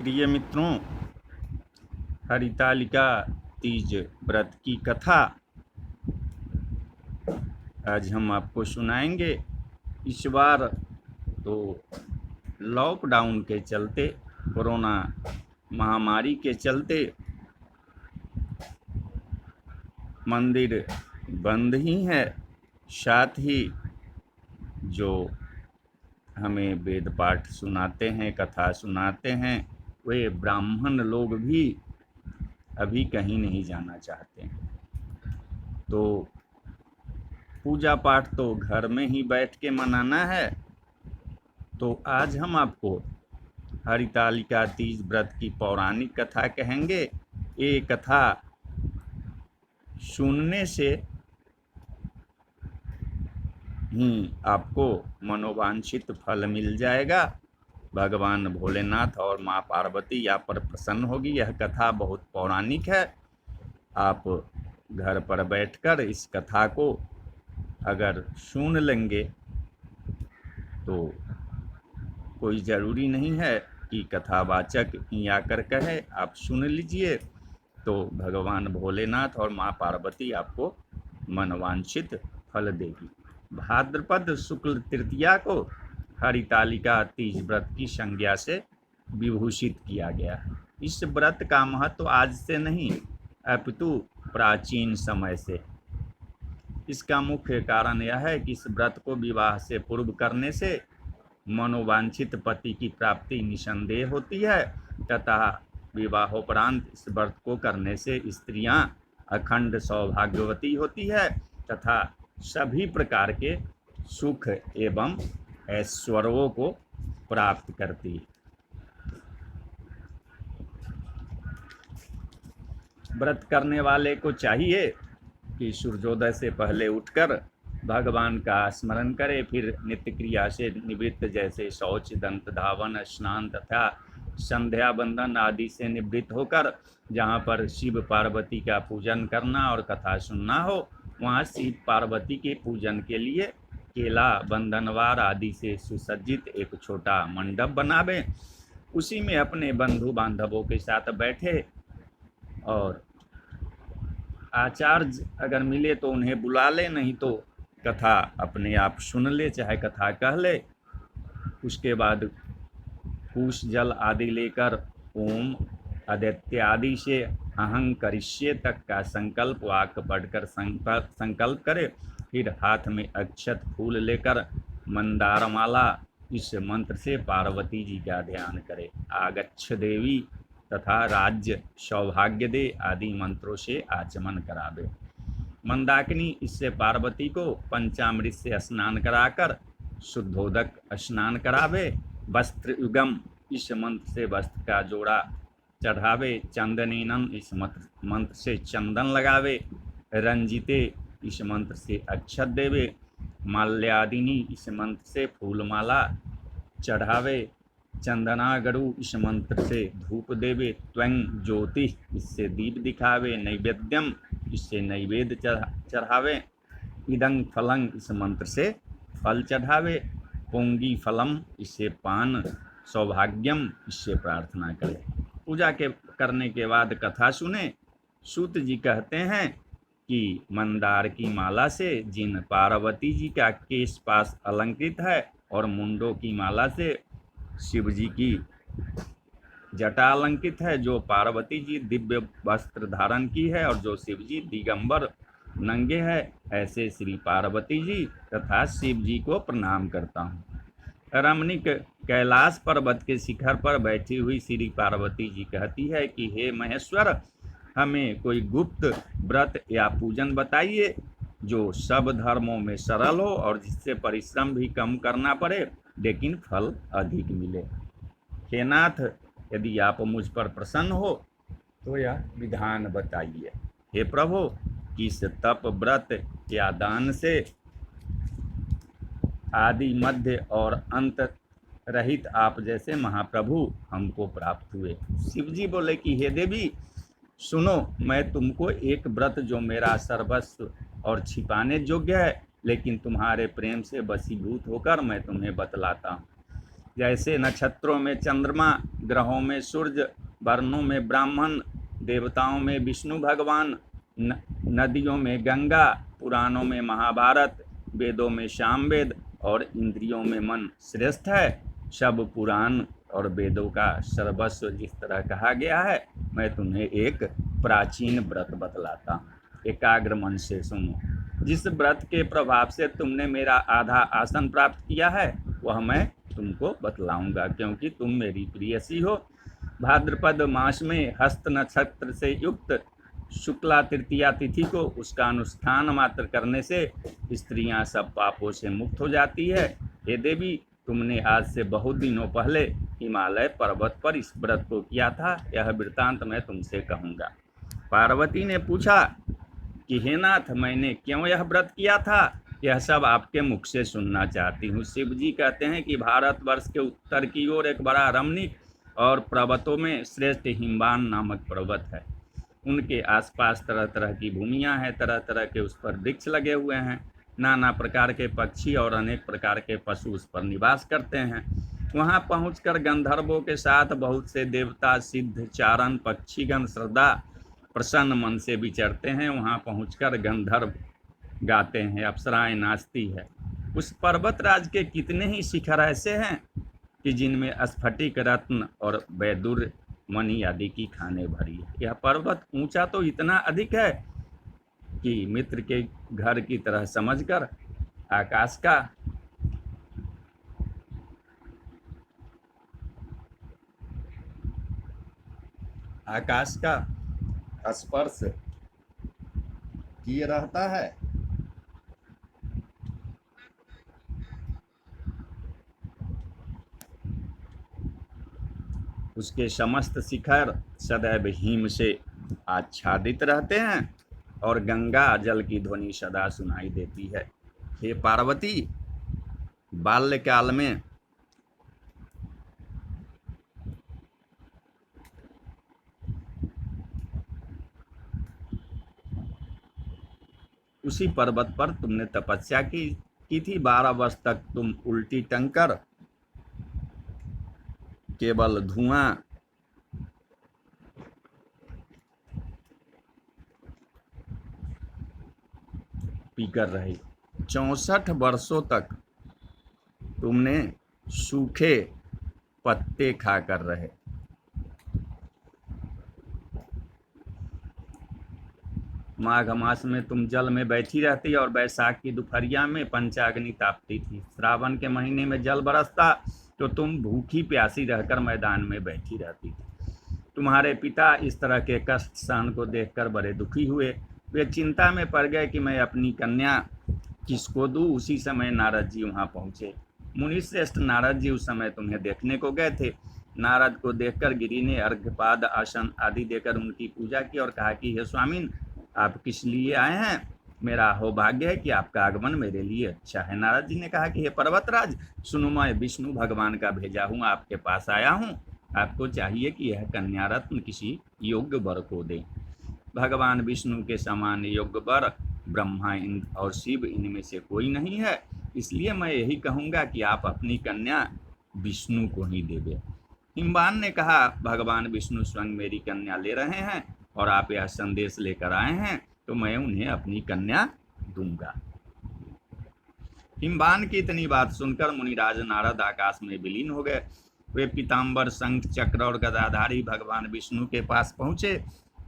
प्रिय मित्रों, हरितालिका तीज व्रत की कथा आज हम आपको सुनाएंगे। इस बार तो लॉकडाउन के चलते, कोरोना महामारी के चलते मंदिर बंद ही है। साथ ही जो हमें वेद पाठ सुनाते हैं, कथा सुनाते हैं, वे ब्राह्मण लोग भी अभी कहीं नहीं जाना चाहते हैं। तो पूजा पाठ तो घर में ही बैठ के मनाना है। तो आज हम आपको हरितालिका तीज व्रत की पौराणिक कथा कहेंगे। ये कथा सुनने से ही आपको मनोवांछित फल मिल जाएगा। भगवान भोलेनाथ और माँ पार्वती यहाँ पर प्रसन्न होगी। यह कथा बहुत पौराणिक है। आप घर पर बैठकर इस कथा को अगर सुन लेंगे तो कोई ज़रूरी नहीं है कि कथावाचक ही आकर कहे, आप सुन लीजिए तो भगवान भोलेनाथ और माँ पार्वती आपको मनवांछित फल देगी। भाद्रपद शुक्ल तृतीया को हरितालिका तीज व्रत की संज्ञा से विभूषित किया गया है। इस व्रत का महत्व आज से नहीं अपितु प्राचीन समय से। इसका मुख्य कारण यह है कि इस व्रत को विवाह से पूर्व करने से मनोवांछित पति की प्राप्ति निसंदेह होती है तथा विवाहोपरांत इस व्रत को करने से स्त्रियां अखंड सौभाग्यवती होती है तथा सभी प्रकार के सुख एवं ऐश्वर्यों को प्राप्त करती है। व्रत करने वाले को चाहिए कि सूर्योदय से पहले उठकर भगवान का स्मरण करे, फिर नित्य क्रिया से निवृत्त जैसे शौच, दंत धावन, स्नान तथा संध्या बंदन आदि से निवृत्त होकर जहाँ पर शिव पार्वती का पूजन करना और कथा सुनना हो, वहाँ शिव पार्वती के पूजन के लिए केला, बंधनवार आदि से सुसज्जित एक छोटा मंडप बनावे। उसी में अपने बंधु बांधवों के साथ बैठे और आचार्य अगर मिले तो उन्हें बुला ले, नहीं तो कथा अपने आप सुन ले, चाहे कथा कह ले। उसके बाद कुश जल आदि लेकर ओम आदित्य आदि से अहं करिष्ये तक का संकल्प वाक पढ़कर संकल्प करे। फिर हाथ में अक्षत फूल लेकर मंदारमाला इस मंत्र से पार्वती जी का ध्यान करे। आगच्छ देवी तथा राज्य सौभाग्य दे आदि मंत्रों से आचमन करावे। मंदाकिनी इससे पार्वती को पंचामृत से स्नान कराकर शुद्धोदक स्नान करावे। वस्त्र युगम इस मंत्र से वस्त्र का जोड़ा चढ़ावे। चंदनीनम इस मंत्र से चंदन लगावे। रंजिते इस मंत्र से अक्षत देवे। माल्यादिनी इस मंत्र से फूलमाला चढ़ावे। चंदनागरु इस मंत्र से धूप देवे। त्वं ज्योति इससे दीप दिखावे। नैवेद्यम इससे नैवेद्य चढ़ावे। इदं फलंग इस मंत्र से फल चढ़ावे। पोंगी फलम इससे पान। सौभाग्यम इससे प्रार्थना करें। पूजा के करने के बाद कथा सुने। सूत जी कहते हैं कि मंदार की माला से जिन पार्वती जी का केश पास अलंकृत है और मुंडों की माला से शिव जी की जटा अलंकृत है, जो पार्वती जी दिव्य वस्त्र धारण की है और जो शिव जी दिगंबर नंगे है, ऐसे श्री पार्वती जी तथा शिव जी को प्रणाम करता हूँ। रमणीक कैलाश पर्वत के शिखर पर बैठी हुई श्री पार्वती जी कहती है कि हे महेश्वर, हमें कोई गुप्त व्रत या पूजन बताइए जो सब धर्मों में सरल हो और जिससे परिश्रम भी कम करना पड़े लेकिन फल अधिक मिले। हे नाथ, यदि आप मुझ पर प्रसन्न हो तो यह विधान बताइए। हे प्रभु, किस तप, व्रत या दान से आदि मध्य और अंत रहित आप जैसे महाप्रभु हमको प्राप्त हुए। शिव जी बोले कि हे देवी सुनो, मैं तुमको एक व्रत जो मेरा सर्वस्व और छिपाने योग्य है लेकिन तुम्हारे प्रेम से वशीभूत होकर मैं तुम्हें बतलाता हूँ। जैसे नक्षत्रों में चंद्रमा, ग्रहों में सूर्य, वर्णों में ब्राह्मण, देवताओं में विष्णु भगवान, नदियों में गंगा, पुराणों में महाभारत, वेदों में सामवेद और इंद्रियों में मन श्रेष्ठ है। सब पुराण और वेदों का सर्वस्व जिस तरह कहा गया है, मैं तुम्हें एक प्राचीन व्रत बतलाता हूँ। एकाग्र मन से सुनो। जिस व्रत के प्रभाव से तुमने मेरा आधा आसन प्राप्त किया है, वह मैं तुमको बतलाऊंगा, क्योंकि तुम मेरी प्रियसी हो। भाद्रपद मास में हस्त नक्षत्र से युक्त शुक्ला तृतीया तिथि को उसका अनुष्ठान मात्र करने से स्त्रियां सब पापों से मुक्त हो जाती है। हे देवी, तुमने आज से बहुत दिनों पहले हिमालय पर्वत पर इस व्रत को किया था, यह वृत्तांत मैं तुमसे कहूँगा। पार्वती ने पूछा कि हे नाथ, मैंने क्यों यह व्रत किया था, यह सब आपके मुख से सुनना चाहती हूँ। शिव जी कहते हैं कि भारतवर्ष के उत्तर की ओर एक बड़ा रमणीक और पर्वतों में श्रेष्ठ हिमवान नामक पर्वत है। उनके आसपास तरह तरह की भूमियाँ हैं, तरह तरह के उस पर वृक्ष लगे हुए हैं, नाना प्रकार के पक्षी और अनेक प्रकार के पशु उस पर निवास करते हैं। वहाँ पहुंचकर गंधर्वों के साथ बहुत से देवता, सिद्ध, चारण, पक्षीगण श्रद्धा प्रसन्न मन से विचरते हैं। वहाँ पहुंचकर गंधर्व गाते हैं, अप्सराएं नाचती है। उस पर्वतराज के कितने ही शिखर ऐसे हैं कि जिनमें स्फटिक, रत्न और वैदुर्य मणि आदि की खाने भरी है। यह पर्वत ऊंचा तो इतना अधिक है कि मित्र के घर की तरह समझकर आकाश का स्पर्श किए रहता है। उसके समस्त शिखर सदैव हिम से आच्छादित रहते हैं और गंगा जल की ध्वनि सदा सुनाई देती है। हे पार्वती, बाल्यकाल में उसी पर्वत पर तुमने तपस्या की थी। 12 वर्ष तक तुम उल्टी टंकर केवल धुआं पीकर रही। 64 वर्षों तक तुमने सूखे पत्ते खाकर रहे। माघ मास में तुम जल में बैठी रहती और बैसाख की दोपहरिया में पंचाग्नि तापती थी। श्रावण के महीने में जल बरसता तो तुम भूखी प्यासी रहकर मैदान में बैठी रहती थी। तुम्हारे पिता इस तरह के कष्ट सहन को देखकर बड़े दुखी हुए। वे चिंता में पड़ गए कि मैं अपनी कन्या किसको दूं। उसी समय नारद जी वहां पहुंचे। मुनिश्रेष्ठ नारद जी उस समय तुम्हें देखने को गए थे। नारद को देखकर गिरि ने अर्घ्यपाद, आसन आदि देकर उनकी पूजा की और कहा कि हे स्वामिन, आप किस लिए आए हैं? मेरा सौभाग्य है कि आपका आगमन मेरे लिए अच्छा है। नारद जी ने कहा कि हे पर्वतराज, सुनो, मैं विष्णु भगवान का भेजा हूँ, आपके पास आया हूँ। आपको चाहिए कि यह कन्या रत्न किसी योग्य वर को दे। भगवान विष्णु के समान योग्य वर ब्रह्मा, इंद्र और शिव, इनमें से कोई नहीं है। इसलिए मैं यही कहूँगा कि आप अपनी कन्या विष्णु को ही दे दें। हिमवान ने कहा, भगवान विष्णु स्वयं मेरी कन्या ले रहे हैं और आप यह संदेश लेकर आए हैं, तो मैं उन्हें अपनी कन्या दूंगा। हिमवान की इतनी बात सुनकर मुनिराज नारद आकाश में विलीन हो गए। वे पीताम्बर, शंख, चक्र और गदाधारी भगवान विष्णु के पास पहुंचे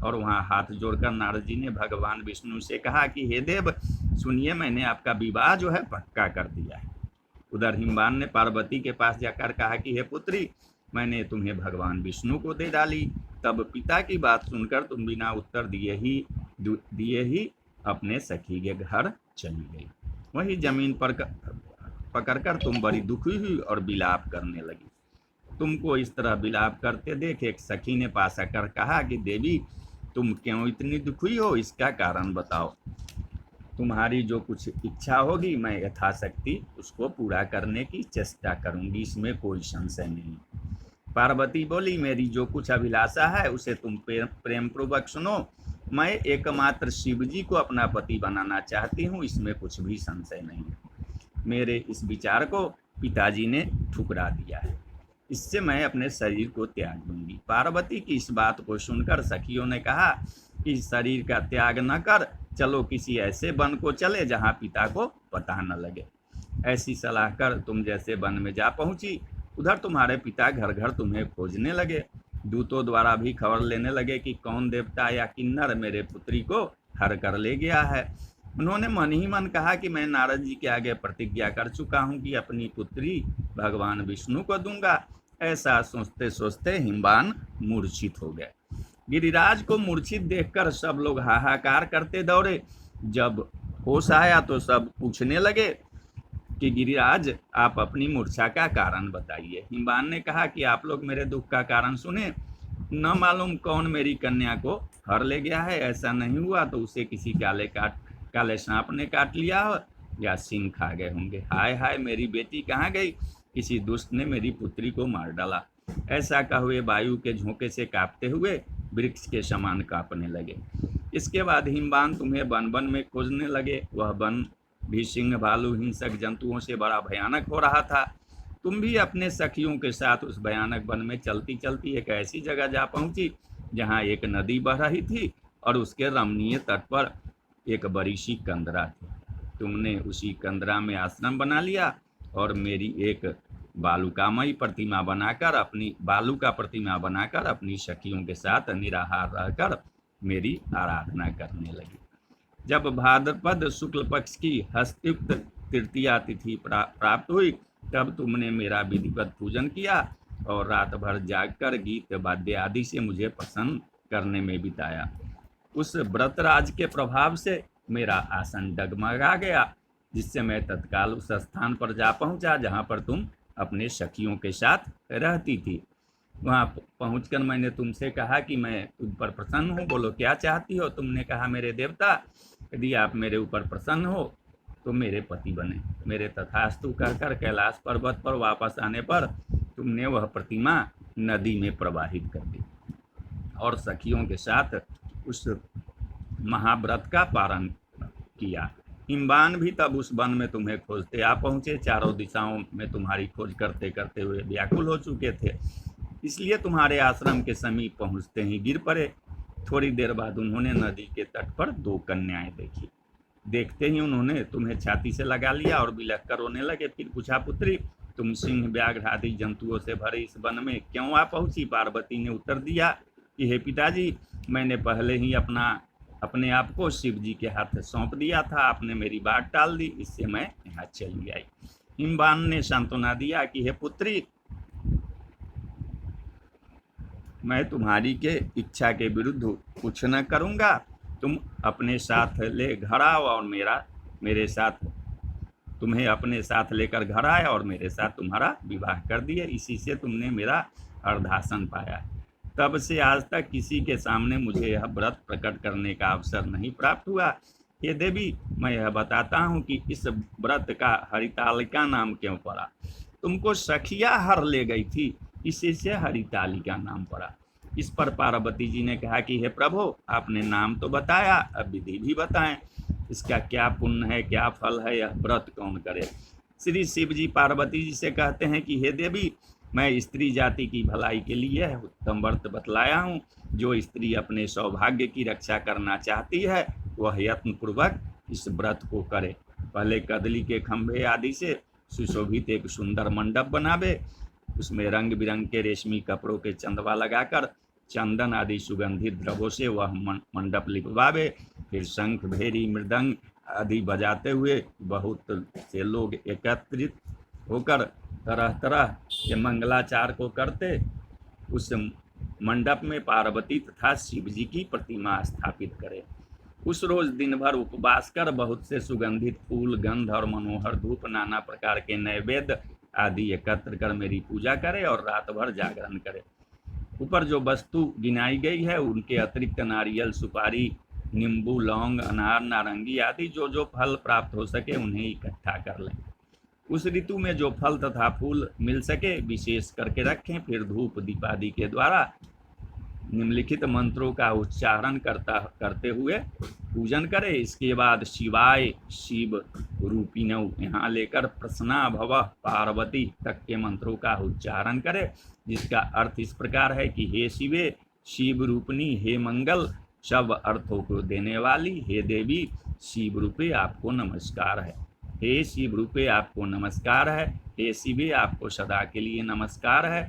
और वहां हाथ जोड़कर नारद जी ने भगवान विष्णु से कहा कि हे देव, सुनिए, मैंने आपका विवाह जो है पक्का कर दिया है। उधर हिमवान ने पार्वती के पास जाकर कहा कि हे पुत्री, मैंने तुम्हें भगवान विष्णु को दे डाली। तब पिता की बात सुनकर तुम बिना उत्तर दिए ही अपने सखी के घर चली गई। वही जमीन पर पकड़कर तुम बड़ी दुखी हुई और विलाप करने लगी। तुमको इस तरह विलाप करते देख एक सखी ने पास आकर कहा कि देवी, तुम क्यों इतनी दुखी हो, इसका कारण बताओ। तुम्हारी जो कुछ इच्छा होगी मैं यथाशक्ति उसको पूरा करने की चेष्टा करूंगी, इसमें कोई संशय नहीं। पार्वती बोली, मेरी जो कुछ अभिलाषा है उसे तुम प्रेम पूर्वक सुनो। मैं एकमात्र शिव जी को अपना पति बनाना चाहती हूँ, इसमें कुछ भी संशय नहीं। मेरे इस विचार को पिताजी ने ठुकरा दिया है। इससे मैं अपने शरीर को त्याग दूंगी। पार्वती की इस बात को सुनकर सखियों ने कहा कि शरीर का त्याग न कर, चलो किसी ऐसे वन को चले जहाँ पिता को पता न लगे। ऐसी सलाह कर तुम जैसे वन में जा पहुंची, उधर तुम्हारे पिता घर घर तुम्हें खोजने लगे। दूतों द्वारा भी खबर लेने लगे कि कौन देवता या किन्नर मेरे पुत्री को हर कर ले गया है। उन्होंने मन ही मन कहा कि मैं नारद जी के आगे प्रतिज्ञा कर चुका हूँ कि अपनी पुत्री भगवान विष्णु को दूंगा। ऐसा सोचते सोचते हिमवान मूर्छित हो गए। गिरिराज को मूर्छित देखकर सब लोग हाहाकार करते दौड़े। जब होश आया तो सब पूछने लगे कि गिरिराज, आप अपनी मूर्छा का कारण बताइए। हिमवान ने कहा कि आप लोग मेरे दुख का कारण सुने। न मालूम कौन मेरी कन्या को हर ले गया है। ऐसा नहीं हुआ तो उसे किसी काले सांप ने काट लिया हो या सिंह खा गए होंगे। हाय हाय, मेरी बेटी कहाँ गई? किसी दुष्ट ने मेरी पुत्री को मार डाला। ऐसा कहे हुए वायु के झोंके से कांपते हुए वृक्ष के समान कांपने लगे। इसके बाद हिमवान तुम्हें वन वन में खोजने लगे। वह वन भी सिंह, भालू, हिंसक जंतुओं से बड़ा भयानक हो रहा था। तुम भी अपने सखियों के साथ उस भयानक वन में चलती चलती एक ऐसी जगह जा पहुंची जहां एक नदी बह रही थी और उसके रमणीय तट पर एक बड़ी सी कंदरा थी। तुमने उसी कंदरा में आश्रम बना लिया और मेरी एक बालुका प्रतिमा बनाकर अपनी सखियों के साथ निराहार रहकर मेरी आराधना करने लगी। जब भाद्रपद शुक्ल पक्ष की हस्तयुक्त तृतीया तिथि प्राप्त हुई, तब तुमने मेरा विधिवत पूजन किया और रात भर जागकर गीत वाद्य आदि से मुझे प्रसन्न करने में बिताया। उस व्रतराज के प्रभाव से मेरा आसन डगमगा गया, जिससे मैं तत्काल उस स्थान पर जा पहुंचा जहां पर तुम अपने सखियों के साथ रहती थी। वहां पहुंचकर मैंने तुमसे कहा कि मैं तुम पर प्रसन्न हूँ, बोलो क्या चाहती हो? तुमने कहा, मेरे देवता, यदि आप मेरे ऊपर प्रसन्न हो तो मेरे पति बने। मेरे तथास्तु कहकर कैलाश पर्वत पर वापस आने पर तुमने वह प्रतिमा नदी में प्रवाहित कर दी और सखियों के साथ उस महाव्रत का पारण किया। हिमवान भी तब उस वन में तुम्हें खोजते आ पहुंचे। चारों दिशाओं में तुम्हारी खोज करते करते हुए व्याकुल हो चुके थे, इसलिए तुम्हारे आश्रम के समीप पहुंचते ही गिर पड़े। थोड़ी देर बाद उन्होंने नदी के तट पर दो कन्याएं देखी। देखते ही उन्होंने तुम्हें छाती से लगा लिया और बिलख कर रोने लगे। फिर पूछा, पुत्री, तुम सिंह, व्याघ्र आदि जंतुओं से भरे इस वन में क्यों आ पहुंची? पार्वती ने उत्तर दिया कि हे पिताजी, मैंने पहले ही अपने आप को शिव जी के हाथ सौंप दिया था। आपने मेरी बात टाल दी, इससे मैं यहाँ चली आई। हिमवान ने सांत्वना दिया कि हे पुत्री, मैं तुम्हारी के इच्छा के विरुद्ध कुछ न करूँगा। तुम अपने साथ ले घर आओ और मेरे साथ तुम्हें अपने साथ लेकर घर आए और मेरे साथ तुम्हारा विवाह कर दिए। इसी से तुमने मेरा अर्धासन पाया। तब से आज तक किसी के सामने मुझे यह व्रत प्रकट करने का अवसर नहीं प्राप्त हुआ। हे देवी, मैं यह बताता हूँ कि इस व्रत का हरितालिका नाम क्यों पड़ा। तुमको सखिया हर ले गई थी, इसी से हरितालिका नाम पड़ा। इस पर पार्वती जी ने कहा कि हे प्रभु, आपने नाम तो बताया, अब विधि भी बताएं। इसका क्या पुण्य है, क्या फल है, यह व्रत कौन करे? श्री शिव जी पार्वती जी से कहते हैं कि हे देवी, मैं स्त्री जाति की भलाई के लिए उत्तम व्रत बतलाया हूँ। जो स्त्री अपने सौभाग्य की रक्षा करना चाहती है वह यत्नपूर्वक इस व्रत को करे। पहले कदली के खंभे आदि से सुशोभित एक सुंदर मंडप बनावे, उसमें रंग बिरंग के रेशमी कपड़ों के चंदवा लगाकर चंदन आदि सुगंधित द्रव्यों से वह मंडप लिपवावे। फिर शंख, भेरी, मृदंग आदि बजाते हुए बहुत से लोग एकत्रित होकर तरह तरह के मंगलाचार को करते उस मंडप में पार्वती तथा शिव जी की प्रतिमा स्थापित करे। उस रोज दिन भर उपवास कर बहुत से सुगंधित फूल, गंध और मनोहर धूप, नाना प्रकार के नैवेद्य आदि एकत्र कर मेरी पूजा करे और रात भर जागरण करे। ऊपर जो वस्तु गिनाई गई है उनके अतिरिक्त नारियल, सुपारी, नींबू, लौंग, अनार, नारंगी आदि जो जो फल प्राप्त हो सके उन्हें इकट्ठा कर लें। उस ऋतु में जो फल तथा फूल मिल सके विशेष करके रखें। फिर धूप दीप आदि के द्वारा निम्नलिखित मंत्रों का उच्चारण करते हुए पूजन करे। इसके बाद शिवाय शिव रूपिणौ यहाँ लेकर प्रसन्ना भव पार्वती तक के मंत्रों का उच्चारण करे, जिसका अर्थ इस प्रकार है कि हे शिवे शिव रूपिणी, हे मंगल सब अर्थों को देने वाली, हे देवी शिव रूपे आपको नमस्कार है। हे शिव रूपे आपको नमस्कार है। हे शिवे आपको सदा के लिए नमस्कार है।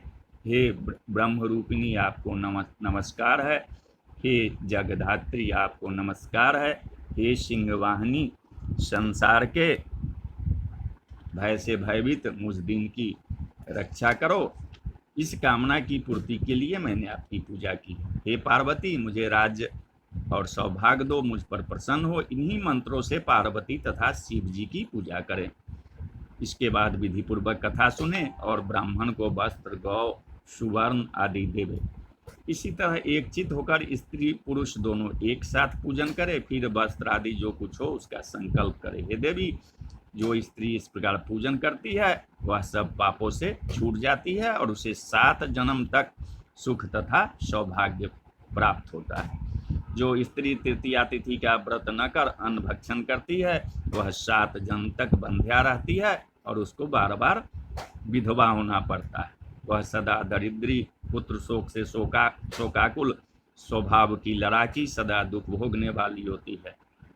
हे ब्रह्म रूपिणी आपको नमस्कार है। हे जगधात्री आपको नमस्कार है। हे सिंहवाहिनी संसार के भय से भयभीत मुझ दिन की रक्षा करो। इस कामना की पूर्ति के लिए मैंने आपकी पूजा की। हे पार्वती मुझे राज्य और सौभाग्य दो, मुझ पर प्रसन्न हो। इन्हीं मंत्रों से पार्वती तथा शिव जी की पूजा करें। इसके बाद विधि पूर्वक कथा सुने और ब्राह्मण को वस्त्र गौ सुवर्ण आदि देवे। इसी तरह एक चित होकर स्त्री पुरुष दोनों एक साथ पूजन करे, फिर वस्त्र आदि जो कुछ हो उसका संकल्प करे। हे देवी, जो स्त्री इस प्रकार पूजन करती है वह सब पापों से छूट जाती है और उसे 7 जन्म तक सुख तथा सौभाग्य प्राप्त होता है। जो स्त्री तृतीया तिथि का व्रत न कर अन्न भक्षण करती है वह 7 जन्म तक बंध्या रहती है और उसको बार बार विधवा होना पड़ता है। वह सदा दरिद्री, पुत्र शोक से शोकाकुल, स्वभाव की लड़ाकी, सदा दुख भोगने वाली होती है।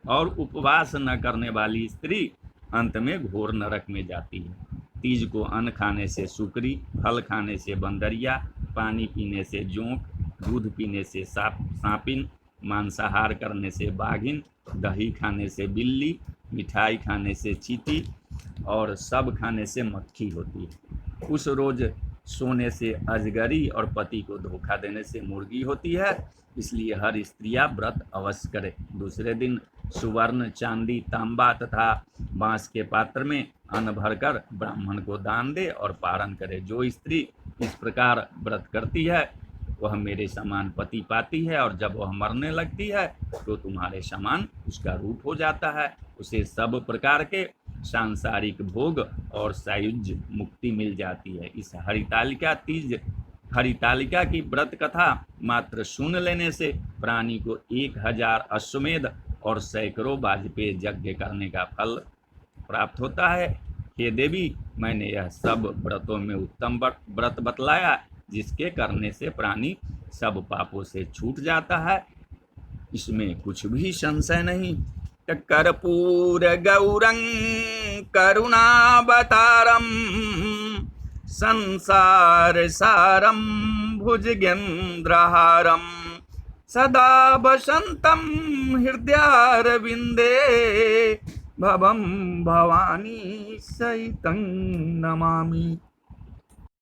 और उपवास न करने वाली स्त्री अंत में घोर नरक में जाती है। तीज को अन्न खाने से सुकरी, फल खाने से बंदरिया, पानी पीने से जोंक, दूध पीने से सांपिन, मांसाहार करने से बाघिन, दही खाने से बिल्ली, मिठाई खाने से चींटी और सब खाने से मक्खी होती है। उस रोज सोने से अजगरी और पति को धोखा देने से मुर्गी होती है। इसलिए हर स्त्रियां व्रत अवश्य करे। दूसरे दिन सुवर्ण, चांदी, तांबा तथा बांस के पात्र में अन्न भरकर ब्राह्मण को दान दे और पारण करे। जो स्त्री इस प्रकार व्रत करती है वह मेरे समान पति पाती है और जब वह मरने लगती है तो तुम्हारे समान उसका रूप हो जाता है। उसे सब प्रकार के सांसारिक भोग और सायुज्य मुक्ति मिल जाती है। इस हरितालिका की व्रत कथा मात्र सुन लेने से प्राणी को 1000 अश्वमेध और सैकड़ों वाजपेय यज्ञ करने का फल प्राप्त होता है। हे देवी, मैंने यह सब व्रतों में उत्तम व्रत बतलाया जिसके करने से प्राणी सब पापों से छूट जाता है। इसमें कुछ भी संशय नहीं। कर्पूर गौरं करुणावतारं संसार सारं भुजगेन्द्रहारं सदा वसन्तं हृदयारविन्दे भवं भवानी सहितं नमामि।